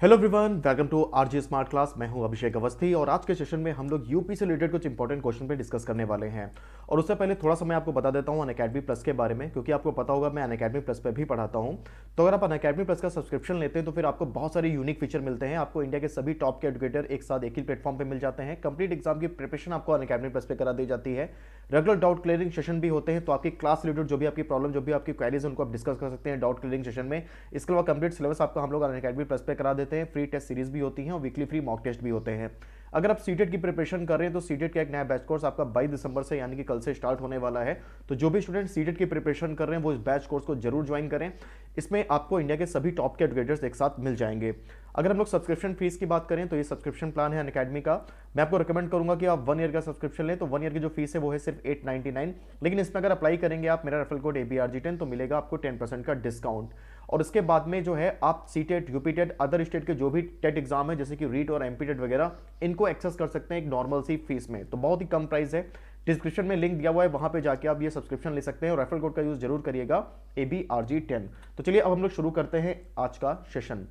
Hello everyone, welcome to RJ smart class. मैं हूं अभिषेक अवस्थी और आज के सेशन में हम लोग यूपी से रिलेटेड कुछ इंपॉर्टेंट क्वेश्चन पे डिस्कस करने वाले हैं। और उससे पहले थोड़ा सा मैं आपको बता देता हूं अनअकैडमी प्लस के बारे में, क्योंकि आपको पता होगा मैं अनअकैडमी प्लस पे भी पढ़ाता हूं। तो अगर आप अनअकैडमी प्लस का सब्सक्रिप्शन लेते हैं तो फिर आपको बहुत सारे यूनिक फीचर मिलते हैं। आपको इंडिया के सभी टॉप के एजुकेटर एक साथ एक ही प्लेटफॉर्म पर मिल जाते हैं। कंप्लीट एग्जाम की प्रिपरेशन आपको अनअकैडमी प्लस पे करा दी जाती है। रेगुलर डाउट क्लियरिंग सेशन भी होते हैं, तो आपकी क्लास रिलेटेड जो भी आपकी प्रॉब्लम, जो भी आपकी क्वेरीज, उनको आप डिस्कस कर सकते हैं डाउट क्लियरिंग सेशन में। इसके अलावा कंप्लीट सिलेबस आपको हम लोग अनअकैडमी प्लस पे करा देते हैं। फ्री टेस्ट सीरीज भी होती हैं और वीकली फ्री मॉक टेस्ट भी होते हैं। अगर आप सीटेट की प्रिपरेशन कर रहे हैं तो सीटेट का एक नया बैच कोर्स आपका 22 दिसंबर से यानी कि कल से स्टार्ट होने वाला है। तो जो भी स्टूडेंट सीटेट की प्रिपरेशन कर रहे हैं वो इस बैच कोर्स को जरूर ज्वाइन करें। इसमें आपको इंडिया के सभी टॉप के एजुकेटर्स एक साथ मिल जाएंगे। अगर हम लोग सब्सक्रिप्शन फीस की बात करें तो ये सब्सक्रिप्शन प्लान है अनअकैडमी का। मैं आपको रिकमेंड करूंगा कि आप 1 ईयर का सब्सक्रिप्शन लें। तो 1 ईयर की जो फीस है वो है सिर्फ 899, लेकिन इसमें अगर अप्लाई करेंगे आप मेरा रेफरल कोड ABRG10 तो मिलेगा आपको 10% का डिस्काउंट। और इसके बाद में जो है आप सीटेट, यूपीटेट, अदर स्टेट के जो भी टेट एग्जाम है जैसे कि रीट और एमपीटेट वगैरह, इनको एक्सेस कर सकते हैं एक नॉर्मल सी फीस में। तो बहुत ही कम प्राइस है। डिस्क्रिप्शन में लिंक दिया हुआ है, वहां पे जाके आप ये सब्सक्रिप्शन ले सकते हैं और रेफरल कोड का यूज जरूर करिएगा ABRG10। तो चलिए अब हम लोग शुरू करते हैं आज का सेशन।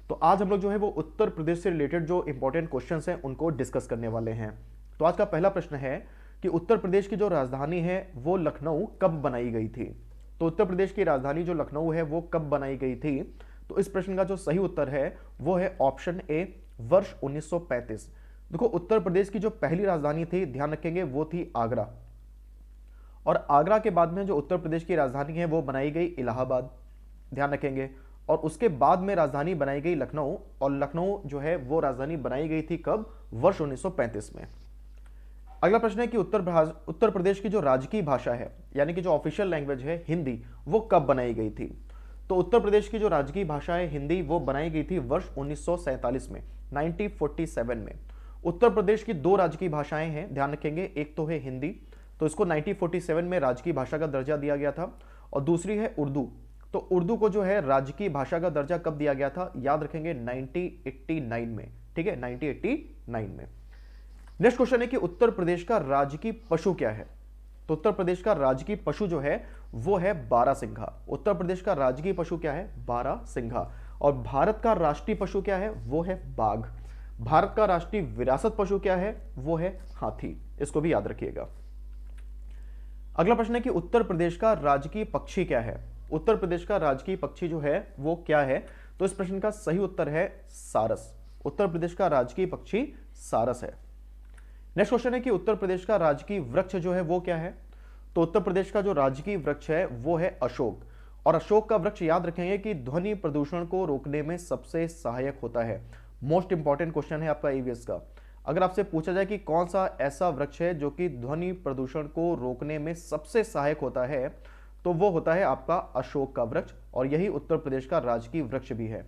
तो आज हम लोग जो है वो उत्तर प्रदेश से रिलेटेड जो इंपॉर्टेंट क्वेश्चंस हैं उनको डिस्कस करने वाले हैं। तो आज का पहला प्रश्न है कि उत्तर प्रदेश की जो राजधानी है वो लखनऊ कब बनाई गई थी। तो उत्तर प्रदेश की राजधानी जो लखनऊ है वो कब बनाई गई थी। तो इस प्रश्न का जो सही उत्तर है वो है ऑप्शन ए, वर्ष 1935। देखो, उत्तर प्रदेश की जो पहली राजधानी थी, ध्यान रखेंगे, वो थी आगरा। और आगरा के बाद में जो उत्तर प्रदेश की राजधानी है वो बनाई गई इलाहाबाद, ध्यान रखेंगे। और उसके बाद में राजधानी बनाई गई लखनऊ, और लखनऊ जो है वो राजधानी बनाई गई थी कब, वर्ष 1935 में। अगला प्रश्न है कि उत्तर प्रदेश की जो राजकीय भाषा है यानी कि जो ऑफिशियल लैंग्वेज है हिंदी, वो कब बनाई गई थी। तो उत्तर प्रदेश की जो राजकीय भाषा है हिंदी, वो बनाई गई थी वर्ष 1947 में, 1947 में। उत्तर प्रदेश की दो राजकीय भाषाएं हैं, ध्यान रखेंगे। एक तो है हिंदी, तो इसको 1947 में राजकीय भाषा का दर्जा दिया गया था। और दूसरी है उर्दू। तो उर्दू को जो है राजकीय भाषा का दर्जा कब दिया गया था, याद रखेंगे 1989 में। ठीक है, 1989 में। नेक्स्ट क्वेश्चन है कि उत्तर प्रदेश का राजकीय पशु क्या है। तो उत्तर प्रदेश का राजकीय पशु जो है वो है बारहसिंघा। उत्तर प्रदेश का राजकीय पशु क्या है, बारहसिंघा। और भारत का राष्ट्रीय पशु क्या है, वो है बाघ। भारत का राष्ट्रीय विरासत पशु क्या है, वो है हाथी। इसको भी याद रखिएगा। अगला प्रश्न है कि उत्तर प्रदेश का राजकीय पक्षी क्या है। उत्तर प्रदेश का राजकीय पक्षी जो है वो क्या है। तो इस प्रश्न का सही उत्तर है सारस। उत्तर प्रदेश का राजकीय पक्षी सारस है। नेक्स्ट क्वेश्चन है कि उत्तर प्रदेश का राजकीय वृक्ष जो है वो क्या है। तो उत्तर प्रदेश का जो राजकीय वृक्ष है वो है अशोक। और अशोक का वृक्ष याद रखेंगे कि ध्वनि प्रदूषण को रोकने में सबसे सहायक होता है। मोस्ट इंपॉर्टेंट क्वेश्चन है आपका ईवीएस का। अगर आपसे पूछा जाए कि कौन सा ऐसा वृक्ष है जो कि ध्वनि प्रदूषण को रोकने में सबसे सहायक होता है, तो वो होता है आपका अशोक का वृक्ष। और यही उत्तर प्रदेश का राजकीय वृक्ष भी है।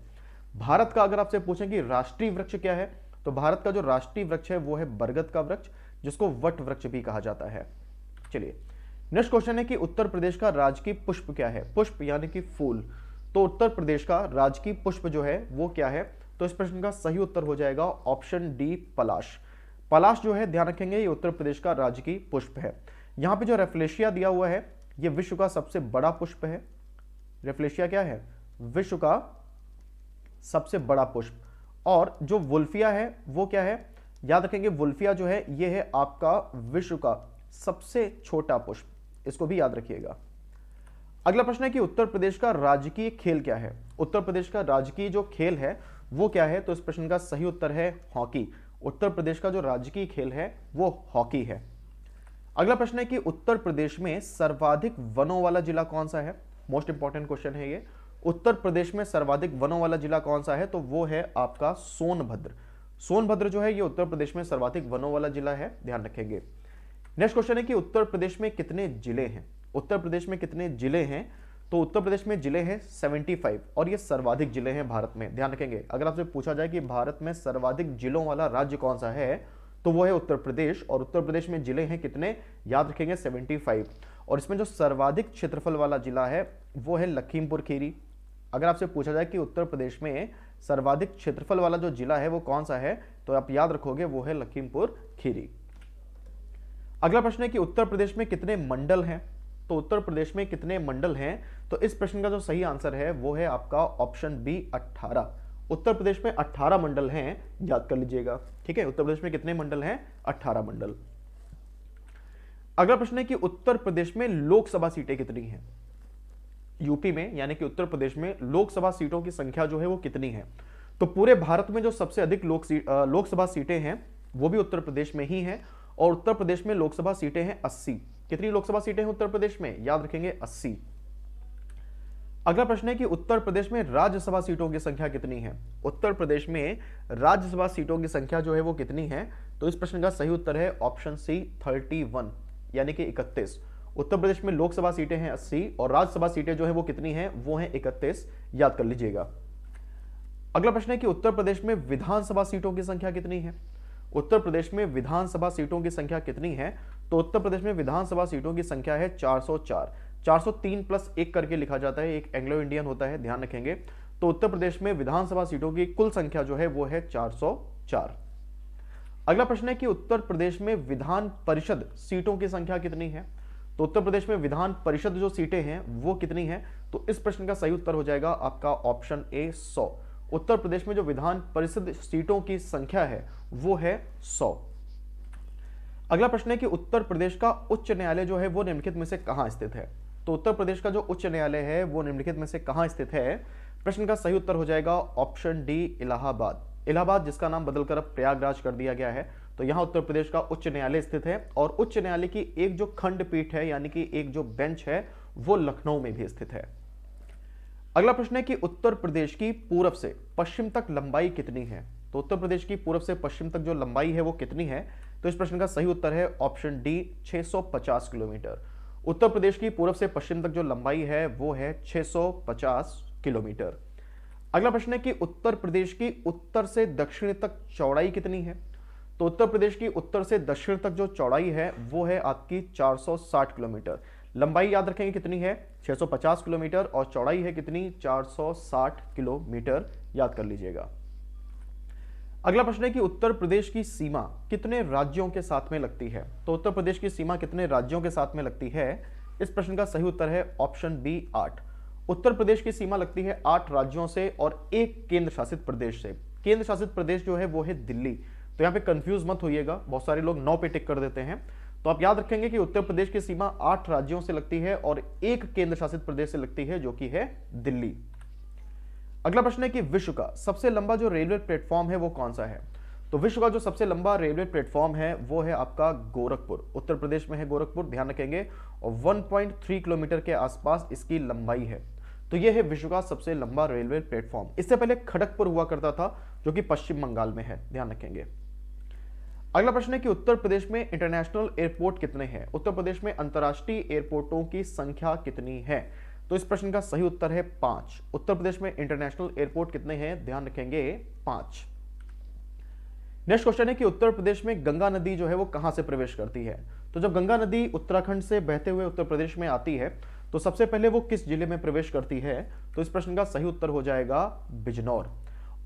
भारत का अगर आपसे पूछें कि राष्ट्रीय वृक्ष क्या है, तो भारत का जो राष्ट्रीय वृक्ष है वो है बरगद का वृक्ष, जिसको वट वृक्ष भी कहा जाता है। चलिए, नेक्स्ट क्वेश्चन है कि उत्तर प्रदेश का राजकीय पुष्प क्या है। पुष्प यानी कि फूल। तो उत्तर प्रदेश का राजकीय पुष्प जो है वो क्या है। तो इस प्रश्न का सही उत्तर हो जाएगा ऑप्शन डी, पलाश। पलाश जो है, ध्यान रखेंगे, ये उत्तर प्रदेश का राजकीय पुष्प है। यहां पे जो रेफ्लेशिया दिया हुआ है, ये विश्व का सबसे बड़ा पुष्प है। रेफ्लेशिया क्या है, विश्व का सबसे बड़ा पुष्प। और जो वुल्फिया है वो क्या है, याद रखेंगे, वुल्फिया जो है ये है आपका विश्व का सबसे छोटा पुष्प। इसको भी याद रखिएगा। अगला प्रश्न है कि उत्तर प्रदेश का राजकीय खेल क्या है। उत्तर प्रदेश का राजकीय जो खेल है वो क्या है। तो इस प्रश्न का सही उत्तर है हॉकी। उत्तर प्रदेश का जो राजकीय खेल है वो हॉकी है। अगला प्रश्न है कि उत्तर प्रदेश में सर्वाधिक वनों वाला जिला कौन सा है। मोस्ट इंपॉर्टेंट क्वेश्चन है ये। उत्तर प्रदेश में सर्वाधिक वनों वाला जिला कौन सा है, तो वो है आपका सोनभद्र। सोनभद्र जो है ये उत्तर प्रदेश में सर्वाधिक वनों वाला जिला है, ध्यान रखेंगे। नेक्स्ट क्वेश्चन है कि उत्तर प्रदेश में कितने जिले हैं। उत्तर प्रदेश में कितने जिले हैं। तो उत्तर प्रदेश में जिले हैं 75 और ये सर्वाधिक जिले हैं भारत में, ध्यान रखेंगे। अगर आपसे पूछा जाए कि भारत में सर्वाधिक जिलों वाला राज्य कौन सा है, तो वो है उत्तर प्रदेश। और उत्तर प्रदेश में जिले हैं कितने, याद रखेंगे 75। और इसमें जो सर्वाधिक क्षेत्रफल वाला जिला है वो है लखीमपुर खीरी। अगर आपसे पूछा जाए कि उत्तर प्रदेश में सर्वाधिक क्षेत्रफल वाला जो जिला है वो कौन सा है, तो आप याद रखोगे वो है लखीमपुर खीरी। अगला प्रश्न है कि उत्तर प्रदेश में कितने मंडल हैं। तो उत्तर प्रदेश में कितने मंडल हैं। तो इस प्रश्न का जो सही आंसर है वो है आपका ऑप्शन बी, 18। उत्तर प्रदेश में 18 मंडल हैं, याद कर लीजिएगा। ठीक है, उत्तर प्रदेश में कितने मंडल हैं? 18 मंडल। अगला प्रश्न है कि उत्तर प्रदेश में लोकसभा सीटें कितनी हैं? यूपी में यानी कि उत्तर प्रदेश में लोकसभा सीटों की संख्या जो है वो कितनी है? तो पूरे भारत में जो सबसे अधिक लोकसभा सीटें हैं वो भी उत्तर प्रदेश में ही हैं, और उत्तर प्रदेश में लोकसभा सीटें हैं 80। कितनी लोकसभा सीटें हैं उत्तर प्रदेश में? याद रखेंगे 80। अगला प्रश्न है कि उत्तर प्रदेश में राज्यसभा सीटों की संख्या कितनी है? उत्तर प्रदेश में राज्यसभा सीटों की संख्या जो है वो कितनी है? तो इस प्रश्न का सही उत्तर है ऑप्शन सी 31 यानी कि 31। उत्तर प्रदेश में लोकसभा सीटें हैं 80 और राज्यसभा सीटें जो है वो कितनी हैं? वो हैं 31, याद कर लीजिएगा। अगला प्रश्न है कि उत्तर प्रदेश में विधानसभा सीटों की संख्या कितनी है? उत्तर प्रदेश में विधानसभा सीटों की संख्या कितनी है? तो उत्तर प्रदेश में विधानसभा सीटों की संख्या है 404। 403 प्लस 1 करके लिखा जाता है, एक एंग्लो इंडियन होता है, ध्यान रखेंगे। तो उत्तर प्रदेश में विधानसभा सीटों की कुल संख्या जो है वो है 404। अगला प्रश्न है कि उत्तर प्रदेश में विधान परिषद सीटों की संख्या कितनी है? तो उत्तर प्रदेश में विधान परिषद जो सीटें हैं वो कितनी है? तो इस प्रश्न का सही उत्तर हो जाएगा आपका ऑप्शन ए 100। उत्तर प्रदेश में जो विधान परिषद सीटों की संख्या है वो है 100। अगला प्रश्न है कि उत्तर प्रदेश का उच्च न्यायालय जो है वो निम्नलिखित में से कहां स्थित है? तो उत्तर प्रदेश का जो उच्च न्यायालय है वो निम्नलिखित में से कहां स्थित है? प्रश्न का सही उत्तर हो जाएगा ऑप्शन डी इलाहाबाद। इलाहाबाद जिसका नाम बदलकर अब प्रयागराज कर दिया गया है, तो यहां उत्तर प्रदेश का उच्च न्यायालय स्थित है। और उच्च न्यायालय की एक जो खंडपीठ है यानी कि एक जो बेंच है वो लखनऊ में भी स्थित है। अगला प्रश्न है कि उत्तर प्रदेश की पूरब से पश्चिम तक लंबाई कितनी है? तो उत्तर प्रदेश की पूरब से पश्चिम तक जो लंबाई है वो कितनी है? तो इस प्रश्न का सही उत्तर है option D 650 kilometre. Uttar Pradesh की पूरब से पश्चिम तक जो लंबाई है वो है 650 किलोमीटर। अगला प्रश्न है कि उत्तर प्रदेश की उत्तर से दक्षिण तक चौड़ाई कितनी है? तो उत्तर प्रदेश की उत्तर से दक्षिण तक जो चौड़ाई है वो है आपकी 460 किलोमीटर। लंबाई याद रखेंगे कितनी है? 650 किलोमीटर, और चौड़ाई है कितनी? 460 किलोमीटर, याद कर लीजिएगा। अगला प्रश्न है कि उत्तर प्रदेश की सीमा कितने राज्यों के साथ में लगती है? तो उत्तर प्रदेश की सीमा कितने राज्यों के साथ में लगती है? इस प्रश्न का सही उत्तर है ऑप्शन बी 8। उत्तर प्रदेश की सीमा लगती है 8 राज्यों से और एक केंद्र शासित प्रदेश से। केंद्र शासित प्रदेश जो है वो है दिल्ली। तो यहाँ पे कंफ्यूज मत होइएगा, बहुत सारे लोग 9 पे टिक कर देते हैं। तो आप याद रखेंगे कि उत्तर प्रदेश की सीमा 8 राज्यों से लगती है और एक केंद्र शासित प्रदेश से लगती है जो कि है दिल्ली। अगला प्रश्न है कि विश्व का सबसे लंबा जो रेलवे प्लेटफॉर्म है वो कौन सा है? तो विश्व का जो सबसे लंबा रेलवे प्लेटफॉर्म है वो है आपका गोरखपुर। उत्तर प्रदेश में है गोरखपुर, ध्यान रखेंगे। और 1.3 किलोमीटर के आसपास इसकी लंबाई है। तो यह है विश्व का सबसे लंबा रेलवे प्लेटफॉर्म। इससे पहले खड़गपुर हुआ करता था जो कि पश्चिम बंगाल में है, ध्यान रखेंगे। अगला प्रश्न है कि उत्तर प्रदेश में इंटरनेशनल एयरपोर्ट कितने हैं? उत्तर प्रदेश में अंतर्राष्ट्रीय एयरपोर्टों की संख्या कितनी है? तो इस प्रश्न का सही उत्तर है 5। उत्तर प्रदेश में इंटरनेशनल एयरपोर्ट कितने हैं? ध्यान रखेंगे 5। नेक्स्ट क्वेश्चन है कि उत्तर प्रदेश में गंगा नदी जो है वो कहां से प्रवेश करती है? तो जब गंगा नदी उत्तराखंड से बहते हुए उत्तर प्रदेश में आती है तो सबसे पहले वो किस जिले में प्रवेश करती है? तो इस प्रश्न का सही उत्तर हो जाएगा बिजनौर।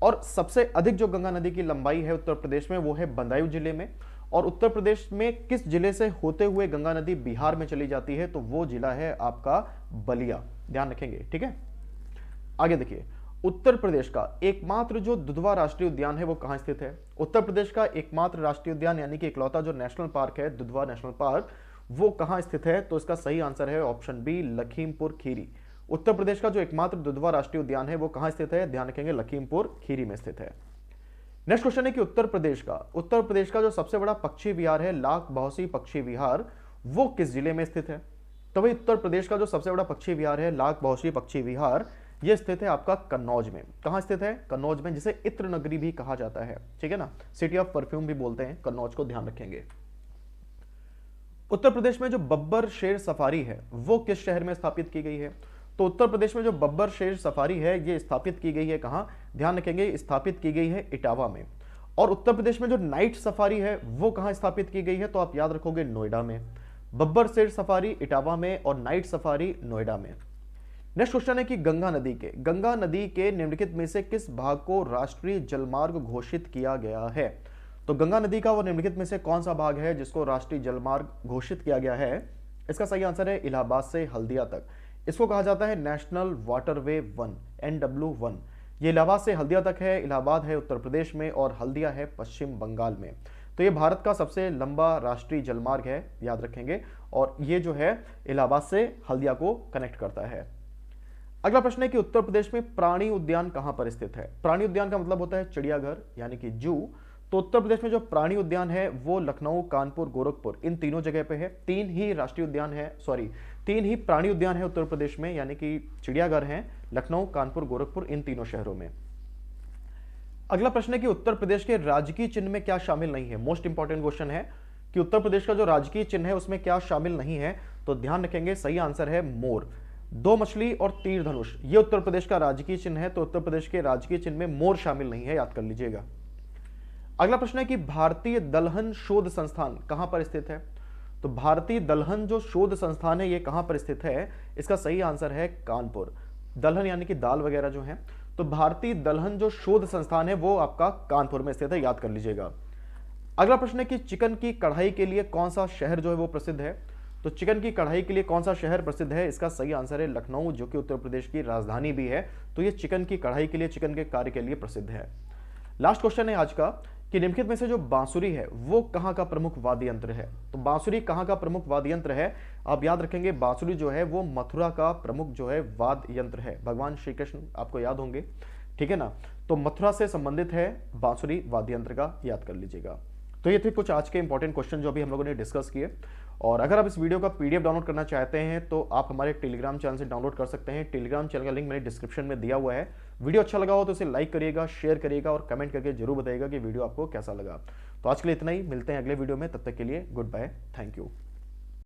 और सबसे अधिक जो गंगा नदी की लंबाई है उत्तर प्रदेश में वो है बदायूं जिले में। और उत्तर प्रदेश में किस जिले से होते हुए गंगा नदी बिहार में चली जाती है? तो वो जिला है आपका बलिया, ध्यान रखेंगे, ठीक है। आगे देखिए, उत्तर प्रदेश का एकमात्र जो दुधवा राष्ट्रीय उद्यान है वो कहां स्थित है? उत्तर प्रदेश का एकमात्र राष्ट्रीय उद्यान यानी कि इकलौता जो नेशनल पार्क है, दुधवा नेशनल पार्क, वो कहां स्थित है? तो इसका सही आंसर है ऑप्शन बी लखीमपुर खीरी। उत्तर प्रदेश का जो एकमात्र दुधवा राष्ट्रीय उद्यान है वो कहां स्थित है? ध्यान रखेंगे लखीमपुर खीरी में स्थित है। नेक्स्ट क्वेश्चन है कि उत्तर प्रदेश का जो सबसे बड़ा पक्षी विहार है लाख बहौसी पक्षी विहार, वो किस जिले में स्थित है? तो भाई उत्तर प्रदेश का जो सबसे बड़ा पक्षी विहार है लाख बहौसी पक्षी विहार, ये स्थित है आपका कन्नौज में। कहां स्थित है? कन्नौज में, जिसे इत्र नगरी भी कहा जाता है, ठीक है ना, सिटी ऑफ परफ्यूम भी बोलते हैं कन्नौज को, ध्यान रखेंगे। उत्तर प्रदेश में जो बब्बर शेर सफारी है वो किस शहर में स्थापित की गई है? तो उत्तर प्रदेश में जो बब्बर शेर सफारी है ये स्थापित की गई है कहां? ध्यान रखेंगे, स्थापित की गई है इटावा में। और उत्तर प्रदेश में जो नाइट सफारी है वो कहां स्थापित की गई है? तो आप याद रखोगे नोएडा में। बब्बर शेर सफारी इटावा में और नाइट सफारी नोएडा में। नेक्स्ट क्वेश्चन है कि गंगा नदी के निम्नलिखित में से किस भाग को राष्ट्रीय जलमार्ग घोषित किया गया है? तो गंगा नदी का वो निम्नलिखित में से कौन सा भाग है जिसको राष्ट्रीय जलमार्ग घोषित किया गया है? इसका सही आंसर है इलाहाबाद से हल्दिया तक। इसको कहा जाता है नेशनल वाटरवे 1 NW1। ये इलाहाबाद से हल्दिया तक है, इलाहाबाद है उत्तर प्रदेश में और हल्दिया है पश्चिम बंगाल में। तो ये भारत का सबसे लंबा राष्ट्रीय जलमार्ग है, याद रखेंगे, और ये जो है इलाहाबाद से हल्दिया को कनेक्ट करता है। अगला प्रश्न है कि उत्तर प्रदेश में प्राणी उद्यान कहां पर स्थित है। प्राणी उद्यान का मतलब होता है चिड़ियाघर यानी कि जू। तो उत्तर प्रदेश में जो प्राणी उद्यान है वो लखनऊ, कानपुर, गोरखपुर इन तीनों जगह पे है। तीन ही राष्ट्रीय उद्यान है, सॉरी, तीन ही प्राणी उद्यान है उत्तर प्रदेश में, यानी कि चिड़ियाघर हैं लखनऊ, कानपुर, गोरखपुर इन तीनों शहरों में। अगला प्रश्न है कि उत्तर प्रदेश के राजकीय चिन्ह में क्या शामिल नहीं है। मोस्ट इंपॉर्टेंट क्वेश्चन है कि उत्तर प्रदेश का जो राजकीय चिन्ह है उसमें क्या शामिल नहीं है। तो ध्यान रखेंगे, सही आंसर है मोर। दो मछली और तीर धनुष ये उत्तर प्रदेश का राजकीय चिन्ह है। तो उत्तर प्रदेश के राजकीय चिन्ह में मोर शामिल नहीं है, याद कर लीजिएगा। अगला प्रश्न है कि भारतीय दलहन शोध संस्थान कहां पर स्थित है। तो भारतीय दलहन जो शोध संस्थान है ये कहां पर स्थित है। इसका सही आंसर है कानपुर। दलहन यानी कि दाल वगैरह जो है, तो भारतीय दलहन जो शोध संस्थान है वो आपका कानपुर में स्थित है, याद कर लीजिएगा। अगला प्रश्न है कि चिकन की कढ़ाई के लिए कौन सा शहर जो है वो प्रसिद्ध है। तो चिकन की कढ़ाई के लिए कौन सा शहर प्रसिद्ध है। इसका सही आंसर है लखनऊ, जो कि उत्तर प्रदेश की राजधानी भी है। तो ये चिकन की कढ़ाई के लिए, चिकन के कार्य के लिए प्रसिद्ध है। लास्ट क्वेश्चन है आज का कि निम्नलिखित में से जो बांसुरी है वो कहाँ का प्रमुख वाद्य यंत्र है। तो बांसुरी कहाँ का प्रमुख वाद्य यंत्र है। आप याद रखेंगे, बांसुरी जो है वो मथुरा का प्रमुख जो है वाद्य यंत्र है। भगवान श्री कृष्ण आपको याद होंगे, ठीक है ना। तो मथुरा से संबंधित है बांसुरी वाद्य यंत्र का, याद कर लीजिएगा। तो ये थे कुछ आज के इंपॉर्टेंट क्वेश्चन जो अभी हम लोगों ने डिस्कस किए। और अगर आप इस वीडियो का पीडीएफ डाउनलोड करना चाहते हैं तो आप हमारे टेलीग्राम चैनल से डाउनलोड कर सकते हैं। टेलीग्राम चैनल का लिंक मैंने डिस्क्रिप्शन में दिया हुआ है। वीडियो अच्छा लगा हो तो इसे लाइक करिएगा, शेयर करिएगा और कमेंट करके जरूर बताइएगा कि वीडियो आपको कैसा लगा। तो आज के लिए इतना ही, मिलते हैं अगले वीडियो में, तब तक के लिए गुड बाय, थैंक यू।